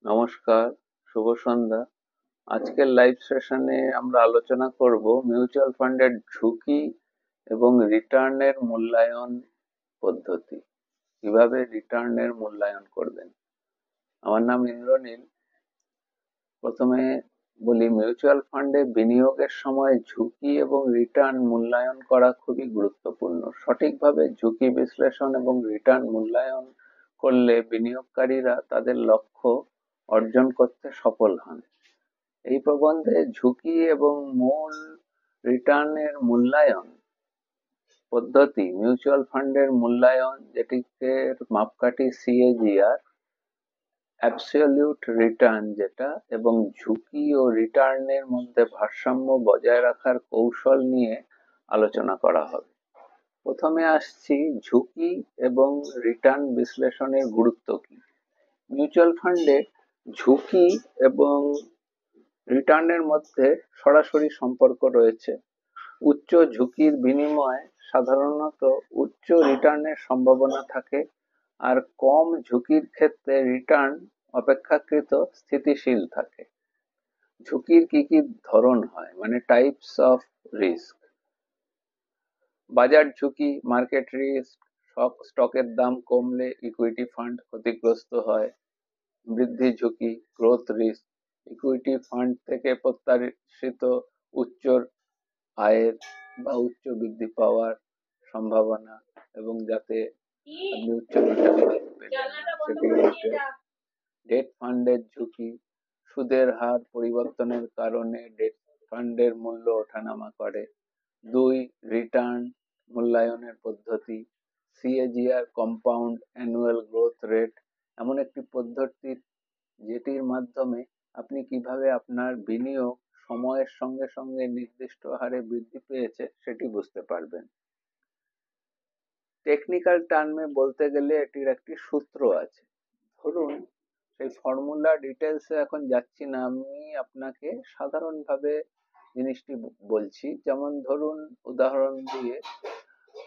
নমস্কার, শুভ সন্ধ্যা। আজকের লাইভ সেশনে আমরা আলোচনা করব মিউচুয়াল ফান্ডের ঝুঁকি এবং রিটার্নের মূল্যায়ন পদ্ধতি। কিভাবে রিটার্নের মূল্যায়ন করবেন। আমার নাম ইন্দ্রনীল। প্রথমে বলি, মিউচুয়াল ফান্ডে বিনিয়োগের সময় ঝুঁকি এবং রিটার্ন মূল্যায়ন করা খুবই গুরুত্বপূর্ণ। সঠিকভাবে ঝুঁকি বিশ্লেষণ এবং রিটার্ন মূল্যায়ন করলে বিনিয়োগকারীরা তাদের লক্ষ্য অর্জন করতে সফল হন। এই প্রবন্ধে ঝুঁকি এবং মূল রিটার্নের মূল্যায়ন পদ্ধতি, মিউচুয়াল ফান্ডের মূল্যায়ন যেটিকে মাপকাঠি সিএজিআর, অ্যাবসলিউট রিটার্ন যেটা, এবং ঝুঁকি ও রিটার্নের মধ্যে ভারসাম্য বজায় রাখার কৌশল নিয়ে আলোচনা করা হবে। প্রথমে আসছি ঝুঁকি এবং রিটার্ন বিশ্লেষণের গুরুত্ব কি। মিউচুয়াল ফান্ডে ঝুঁকি এবং রিটার্নের মধ্যে সরাসরি সম্পর্ক রয়েছে। উচ্চ ঝুঁকির বিনিময়ে সাধারণত উচ্চ রিটার্নের সম্ভাবনা থাকে, আর কম ঝুঁকির ক্ষেত্রে রিটার্ন অপেক্ষাকৃত স্থিতিশীল থাকে। ঝুঁকির কি কি ধরন হয়, মানে টাইপস অফ রিস্ক। বাজার ঝুঁকি, মার্কেট রিস্ক, স্টকের দাম কমলে ইকুইটি ফান্ড ক্ষতিগ্রস্ত হয়। বৃদ্ধি ঝুঁকি, গ্রোথ রিস্ক, ইকুইটি ফান্ড থেকে প্রত্যাশিত উচ্চ আয়ের বা উচ্চ বৃদ্ধি পাওয়ার সম্ভাবনা এবং যাতে আপনি উচ্চ রিটার্ন পেলেন সেটি রয়েছে। ডেট ফান্ডের ঝুঁকি, সুদের হার পরিবর্তনের কারণে ডেট ফান্ডের মূল্য ওঠানামা করে। 2. রিটার্ন মূল্যায়নের পদ্ধতি। CAGR, compound annual growth rate, এমন একটি পদ্ধতি যেটির মাধ্যমে আপনি কিভাবে আপনার বিনিয়োগ সময়ের সঙ্গে সঙ্গে নির্দিষ্ট হারে বৃদ্ধি পেয়েছে সেটি বুঝতে পারবেন। টেকনিক্যাল টার্মে বলতে গেলে এটির একটি সূত্র আছে। ধরুন, সেই ফর্মুলা ডিটেলসে এখন যাচ্ছি না, আমি আপনাকে সাধারণভাবে জিনিসটি বলছি। যেমন ধরুন, উদাহরণ দিয়ে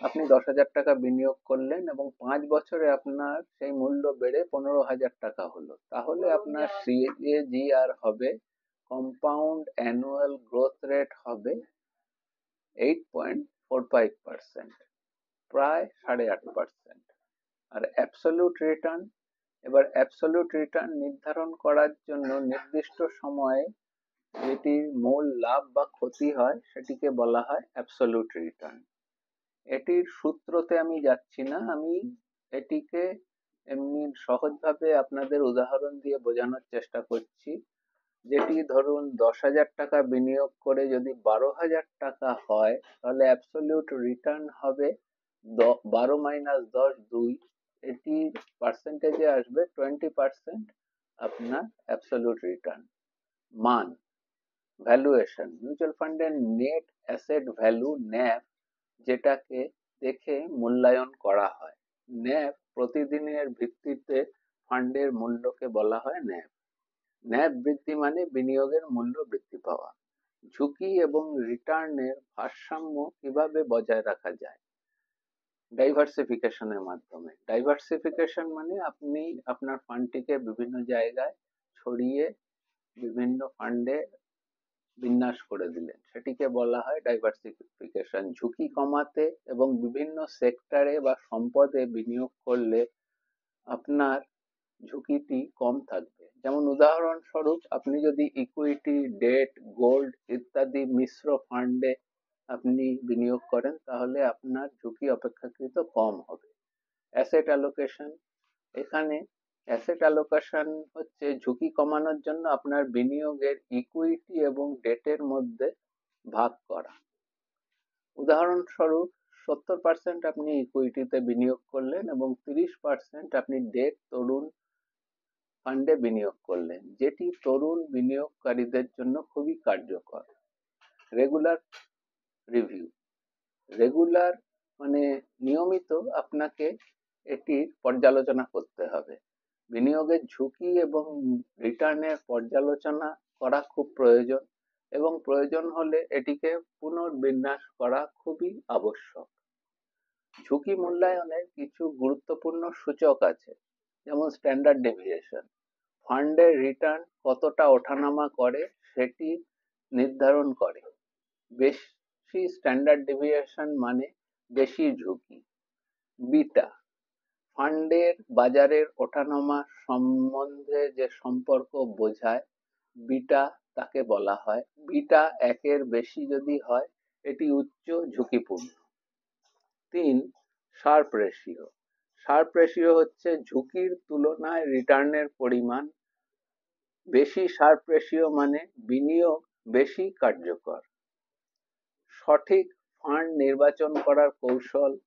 আপনি 10,000 টাকা বিনিয়োগ করলেন এবং 5 বছরে আপনার সেই মূল্য বেড়ে 15,000 টাকা হলো। তাহলে আপনার সিএজিআর হবে, কম্পাউন্ড অ্যানুয়াল গ্রোথ রেট হবে 8.45%, প্রায় 8.5%। আর অ্যাবসলিউট রিটার্ন, এবার অ্যাবসলিউট রিটার্ন নির্ধারণ করার জন্য নির্দিষ্ট সময়ে যেটির মূল লাভ বা ক্ষতি হয় সেটিকে বলা হয় অ্যাবসলিউট রিটার্ন। এটির সূত্রতে আমি যাচ্ছি না, আমি এটিকে এমনি সহজভাবে আপনাদের উদাহরণ দিয়ে বোঝানোর চেষ্টা করছি। যেটি ধরুন 10,000 টাকা বিনিয়োগ করে যদি 12,000 টাকা হয়, তাহলে অ্যাবসলিউট রিটার্ন হবে 12 মাইনাস 10, 2। এটির পার্সেন্টেজে আসবে 20% আপনার অ্যাবসলিউট রিটার্ন। মান, ভ্যালুয়েশন, মিউচুয়াল ফান্ডের নেট অ্যাসেট ভ্যালু ন্যাভ যেটাকে দেখে মূল্যায়ন করা হয়। ন্যাভ প্রতিদিনের ভিত্তিতে ফান্ডের মূল্যকে বলা হয় ন্যাভ। ন্যাভ বৃদ্ধি মানে বিনিয়োগের মূল্য বৃদ্ধি পাওয়া। ঝুঁকি এবং রিটার্নের ভারসাম্য কিভাবে বজায় রাখা যায়? ডাইভার্সিফিকেশনের মাধ্যমে। ডাইভার্সিফিকেশন মানে আপনি আপনার ফান্ডটিকে বিভিন্ন জায়গায় ছড়িয়ে বিভিন্ন ফান্ডে বিন্যাস করে দিলেন, সেটিকে বলা হয় ডাইভার্সিফিকেশন। ঝুঁকি কমাতে এবং বিভিন্ন সেক্টরে বা সম্পদে বিনিয়োগ করলে আপনার ঝুঁকিটি কম থাকবে। যেমন উদাহরণস্বরূপ, আপনি যদি ইকুইটি, ডেট, গোল্ড ইত্যাদি মিশ্র ফান্ডে আপনি বিনিয়োগ করেন, তাহলে আপনার ঝুঁকি অপেক্ষাকৃত কম হবে। অ্যাসেট অ্যালোকেশন, এখানে অ্যাসেট অ্যালোকেশন হচ্ছে ঝুঁকি কমানোর জন্য আপনার বিনিয়োগের ইকুইটি এবং ডেটের মধ্যে ভাগ করা। উদাহরণস্বরূপ, 70% আপনি ইকুইটিতে বিনিয়োগ করলেন এবং 30% আপনি ডেট তরুণ ফান্ডে বিনিয়োগ করলেন, যেটি তরুণ বিনিয়োগকারীদের জন্য খুবই কার্যকর। রেগুলার রিভিউ, রেগুলার মানে নিয়মিত আপনাকে এটির পর্যালোচনা করতে হবে। বিনিয়োগের ঝুঁকি এবং রিটার্নের পর্যালোচনা করা খুব প্রয়োজন এবং প্রয়োজন হলে এটিকে পুনর্বিন্যাস করা খুবই আবশ্যক। ঝুঁকি মূল্যায়নের কিছু গুরুত্বপূর্ণ সূচক আছে, যেমন স্ট্যান্ডার্ড ডেভিয়েশন। ফান্ডের রিটার্ন কতটা ওঠানামা করে সেটি নির্ধারণ করে। বেশি স্ট্যান্ডার্ড ডেভিয়েশন মানে বেশি ঝুঁকি। বিটা ফান্ডের বাজারের ওঠানামা সম্বন্ধে যে সম্পর্ক বোঝায়, বিটা তাকে বলা হয়। বিটা একের বেশি যদি হয় এটি উচ্চ ঝুঁকিপূর্ণ। 3. Sharp ratio. শার্প রেশিও হচ্ছে ঝুঁকির তুলনায় রিটার্নের পরিমাণ। বেশি শার্প রেশিও মানে বিনিয়োগ বেশি কার্যকর। সঠিক ফান্ড নির্বাচন করার কৌশল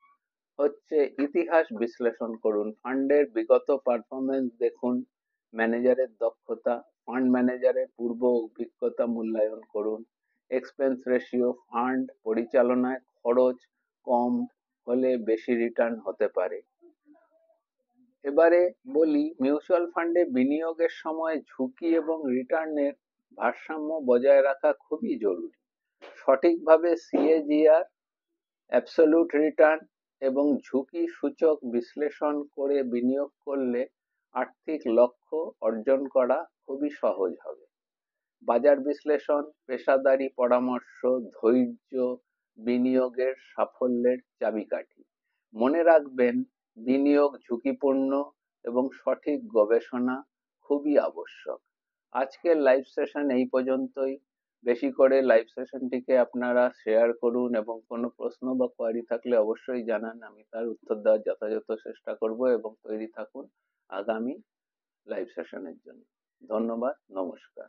হচ্ছে ইতিহাস বিশ্লেষণ করুন, ফান্ডের বিগত পারফরমেন্স দেখুন, ম্যানেজারের দক্ষতা, ফান্ড ম্যানেজারের পূর্ব অভিজ্ঞতা মূল্যায়ন করুন। এক্সপেন্স রেশিও, ফান্ড পরিচালনায় খরচ কম হলে বেশি রিটার্ন হতে পারে। এবারে বলি, মিউচুয়াল ফান্ডে বিনিয়োগের সময় ঝুঁকি এবং রিটার্নের ভারসাম্য বজায় রাখা খুবই জরুরি। সঠিকভাবে সিএজিআর, অ্যাবসলিউট রিটার্ন এবং ঝুঁকি সূচক বিশ্লেষণ করে বিনিয়োগ করলে আর্থিক লক্ষ্য অর্জন করা খুবই সহজ হবে। বাজার বিশ্লেষণ, পেশাদারি পরামর্শ, ধৈর্য বিনিয়োগের সাফল্যের চাবিকাঠি। মনে রাখবেন, বিনিয়োগ ঝুঁকিপূর্ণ এবং সঠিক গবেষণা খুবই আবশ্যক। আজকের লাইভ সেশন এই পর্যন্তই। বেশি করে লাইভ সেশনটিকে আপনারা শেয়ার করুন এবং কোনো প্রশ্ন বা কোয়ারি থাকলে অবশ্যই জানান, আমি তার উত্তর দেওয়ার যথাযথ চেষ্টা করব। এবং তৈরি থাকুন আগামী লাইভ সেশনের জন্য। ধন্যবাদ, নমস্কার।